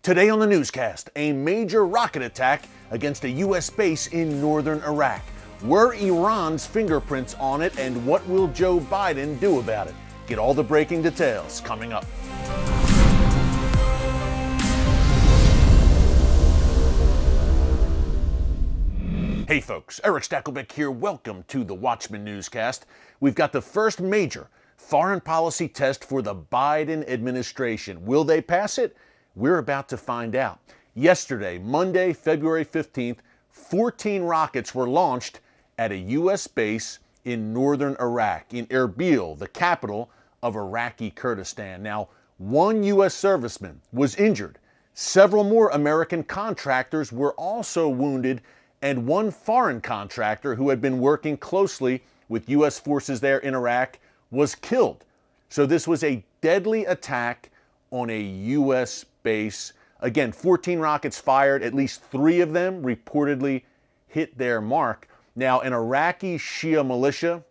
Today on the newscast, a major rocket attack against a U.S. base in northern Iraq. Were Iran's fingerprints on it, and what will Joe Biden do about it? Get all the breaking details coming up. Hey folks, Erick Stakelbeck here. Welcome to the Watchman Newscast. We've got the first major foreign policy test for the Biden administration. Will they pass it? We're about to find out. Yesterday, Monday, February 15th, 14 rockets were launched at a U.S. base in northern Iraq, in Erbil, the capital of Iraqi Kurdistan. Now, one U.S. serviceman was injured. Several more American contractors were also wounded, and one foreign contractor who had been working closely with U.S. forces there in Iraq was killed. So this was a deadly attack on a U.S. base. Again, 14 rockets fired, at least 3 of them reportedly hit their mark. Now, an Iraqi Shia militia,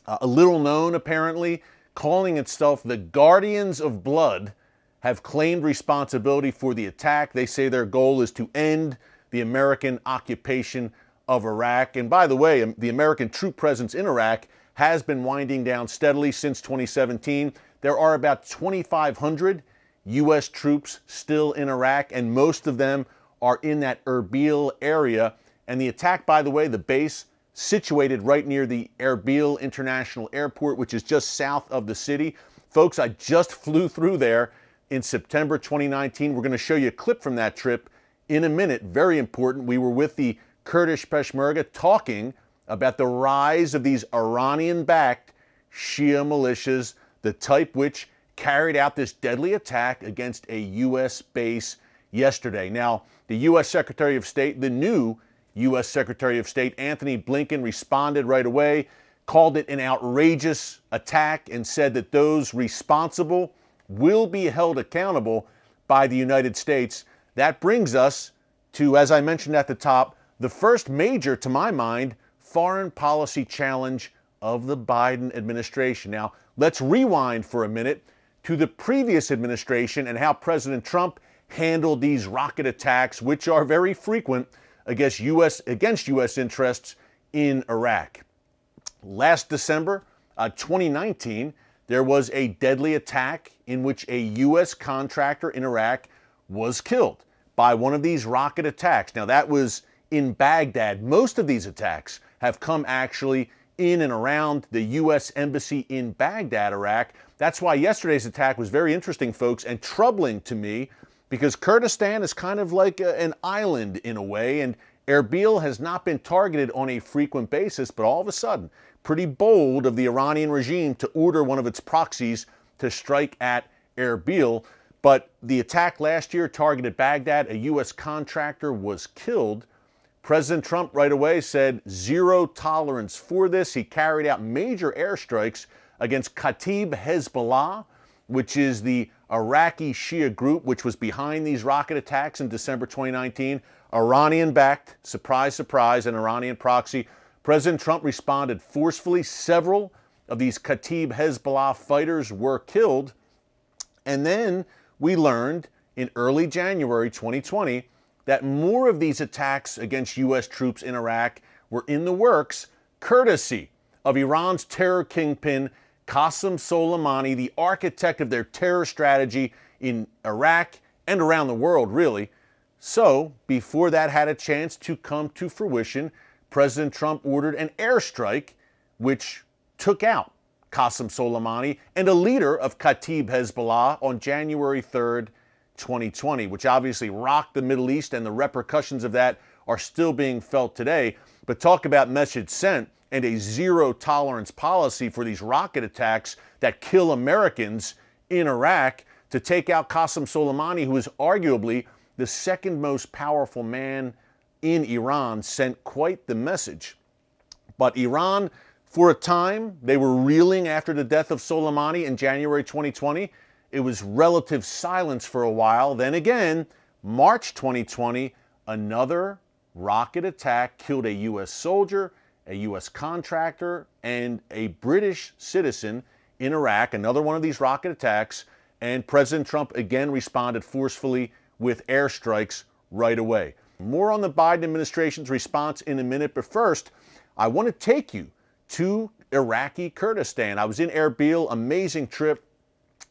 a little known apparently, calling itself the Guardians of Blood, have claimed responsibility for the attack. They say their goal is to end the American occupation of Iraq. And by the way, the American troop presence in Iraq has been winding down steadily since 2017. There are about 2,500 U.S. troops still in Iraq, and most of them are in that Erbil area. And the attack, by the way, the base situated right near the Erbil International Airport, which is just south of the city. Folks, I just flew through there in September 2019. We're going to show you a clip from that trip in a minute. Very important. We were with the Kurdish Peshmerga talking about the rise of these Iranian-backed Shia militias, the type which carried out this deadly attack against a U.S. base yesterday. Now, the U.S. Secretary of State, the new U.S. Secretary of State, Antony Blinken, responded right away, called it an outrageous attack, and said that those responsible will be held accountable by the United States. That brings us to, as I mentioned at the top, the first major, to my mind, foreign policy challenge of the Biden administration. Now, let's rewind for a minute to the previous administration and how President Trump handled these rocket attacks, which are very frequent against U.S. interests in Iraq. Last December 2019, there was a deadly attack in which a U.S. contractor in Iraq was killed by one of these rocket attacks. Now, that was in Baghdad. Most of these attacks have come actually in and around the U.S. Embassy in Baghdad, Iraq. That's why yesterday's attack was very interesting, folks, and troubling to me, because Kurdistan is kind of like an island in a way, and Erbil has not been targeted on a frequent basis, but all of a sudden, pretty bold of the Iranian regime to order one of its proxies to strike at Erbil. But the attack last year targeted Baghdad. A U.S. contractor was killed. President Trump right away said zero tolerance for this. He carried out major airstrikes against Kataib Hezbollah, which is the Iraqi Shia group which was behind these rocket attacks in December 2019. Iranian-backed, surprise, surprise, an Iranian proxy. President Trump responded forcefully. Several of these Kataib Hezbollah fighters were killed. And then we learned in early January 2020 that more of these attacks against U.S. troops in Iraq were in the works, courtesy of Iran's terror kingpin, Qasem Soleimani, the architect of their terror strategy in Iraq and around the world, really. So, before that had a chance to come to fruition, President Trump ordered an airstrike which took out Qasem Soleimani and a leader of Kataib Hezbollah on January 3rd, 2020, which obviously rocked the Middle East, and the repercussions of that are still being felt today. But talk about message sent and a zero tolerance policy for these rocket attacks that kill Americans in Iraq. To take out Qasem Soleimani, who is arguably the second most powerful man in Iran, sent quite the message. But Iran, for a time, they were reeling after the death of Soleimani in January 2020. It was relative silence for a while. Then again, March 2020, another rocket attack killed a U.S. soldier, a U.S. contractor, and a British citizen in Iraq. Another one of these rocket attacks. And President Trump again responded forcefully with airstrikes right away. More on the Biden administration's response in a minute, but first, I want to take you to Iraqi Kurdistan. I was in Erbil, amazing trip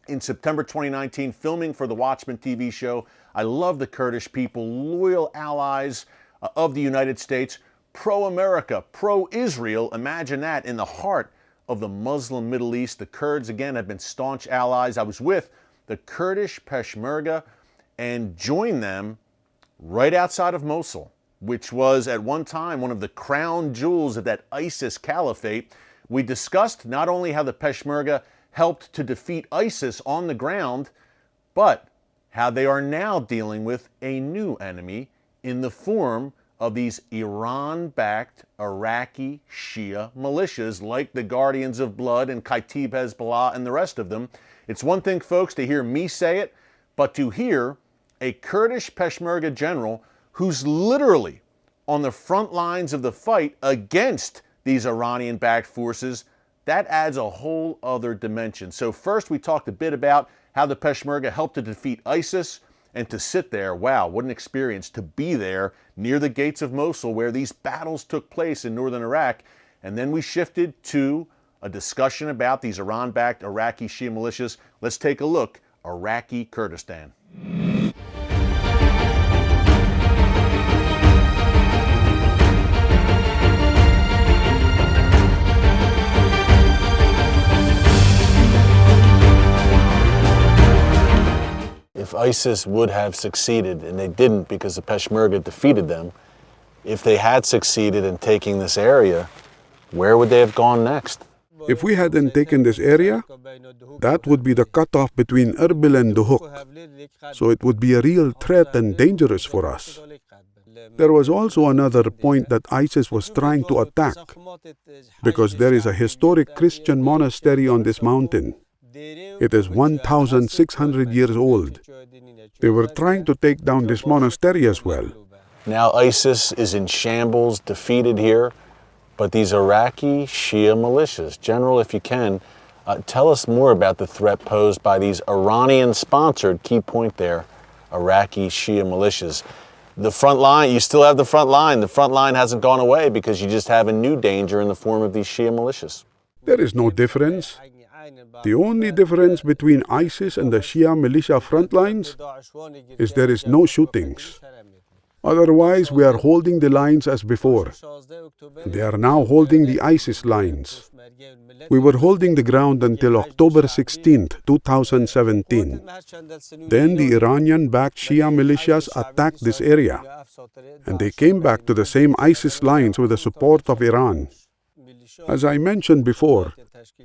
in September 2019, filming for the Watchman TV show. I love the Kurdish people, loyal allies of the United States, pro-America, pro-Israel. Imagine that in the heart of the Muslim Middle East. The Kurds, again, have been staunch allies. I was with the Kurdish Peshmerga and joined them right outside of Mosul, which was at one time one of the crown jewels of that ISIS caliphate. We discussed not only how the Peshmerga helped to defeat ISIS on the ground, but how they are now dealing with a new enemy in the form of these Iran-backed Iraqi Shia militias like the Guardians of Blood and Kataib Hezbollah and the rest of them. It's one thing, folks, to hear me say it, but to hear a Kurdish Peshmerga general who's literally on the front lines of the fight against these Iranian-backed forces, that adds a whole other dimension. So first we talked a bit about how the Peshmerga helped to defeat ISIS, and to sit there, wow, what an experience to be there near the gates of Mosul where these battles took place in northern Iraq. And then we shifted to a discussion about these Iran-backed Iraqi Shia militias. Let's take a look. Iraqi Kurdistan. If ISIS would have succeeded, and they didn't because the Peshmerga defeated them, if they had succeeded in taking this area, where would they have gone next? If we hadn't taken this area, that would be the cutoff between Erbil and Duhok. So it would be a real threat and dangerous for us. There was also another point that ISIS was trying to attack, because there is a historic Christian monastery on this mountain. It is 1,600 years old. They were trying to take down this monastery as well. Now ISIS is in shambles, defeated here, but these Iraqi Shia militias. General, if you can, tell us more about the threat posed by these Iranian-sponsored, key point there, Iraqi Shia militias. The front line, you still have the front line. The front line hasn't gone away because you just have a new danger in the form of these Shia militias. There is no difference. The only difference between ISIS and the Shia militia front lines is there is no shootings. Otherwise, we are holding the lines as before. They are now holding the ISIS lines. We were holding the ground until October 16, 2017. Then the Iranian-backed Shia militias attacked this area, and they came back to the same ISIS lines with the support of Iran. As I mentioned before,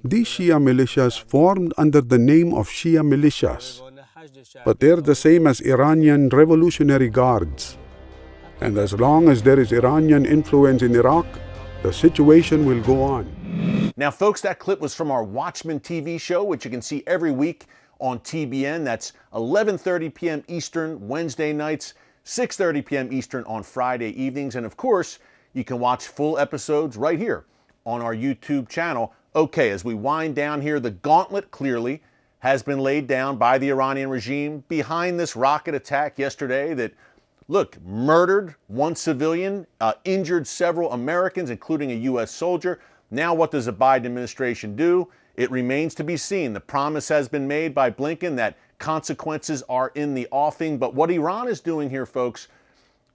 these Shia militias formed under the name of Shia militias, but they're the same as Iranian Revolutionary Guards. And as long as there is Iranian influence in Iraq, the situation will go on. Now, folks, that clip was from our Watchman TV show, which you can see every week on TBN. That's 11:30 p.m. Eastern, Wednesday nights, 6:30 p.m. Eastern on Friday evenings. And of course, you can watch full episodes right here on our YouTube channel. Okay, as we wind down here, the gauntlet clearly has been laid down by the Iranian regime behind this rocket attack yesterday that, look, murdered one civilian, injured several Americans, including a U.S. soldier. Now what does the Biden administration do? It remains to be seen. The promise has been made by Blinken that consequences are in the offing. But what Iran is doing here, folks,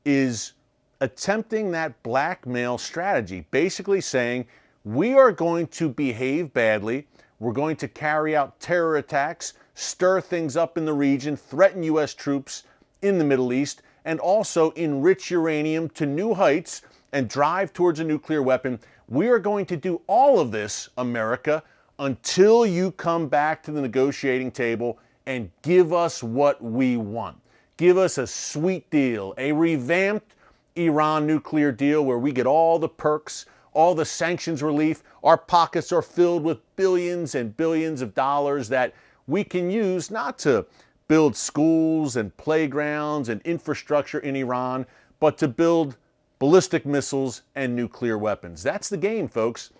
is attempting that blackmail strategy, basically saying, we are going to behave badly, we're going to carry out terror attacks, stir things up in the region, threaten U.S. troops in the Middle East, and also enrich uranium to new heights and drive towards a nuclear weapon. We are going to do all of this, America, until you come back to the negotiating table and give us what we want. Give us a sweet deal, a revamped Iran nuclear deal where we get all the perks, all the sanctions relief. Our pockets are filled with billions and billions of dollars that we can use not to build schools and playgrounds and infrastructure in Iran, but to build ballistic missiles and nuclear weapons. That's the game, folks.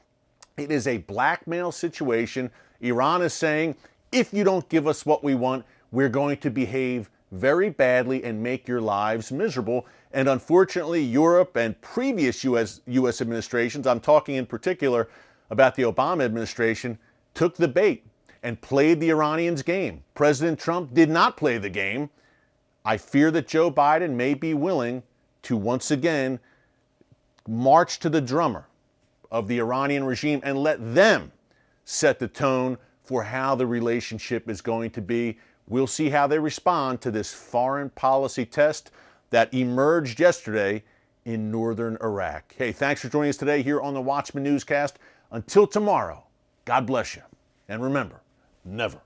It is a blackmail situation. Iran is saying, if you don't give us what we want, we're going to behave very badly and make your lives miserable. And unfortunately, Europe and previous U.S. administrations, I'm talking in particular about the Obama administration, took the bait and played the Iranians' game. President Trump did not play the game. I fear that Joe Biden may be willing to once again march to the drummer of the Iranian regime and let them set the tone for how the relationship is going to be. We'll see how they respond to this foreign policy test that emerged yesterday in northern Iraq. Hey, thanks for joining us today here on the Watchman Newscast. Until tomorrow, God bless you. And remember, never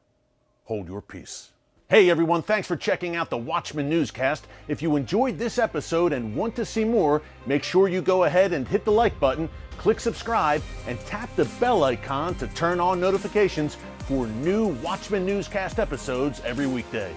hold your peace. Hey everyone, thanks for checking out the Watchman Newscast. If you enjoyed this episode and want to see more, make sure you go ahead and hit the like button, click subscribe, and tap the bell icon to turn on notifications for new Watchman Newscast episodes every weekday.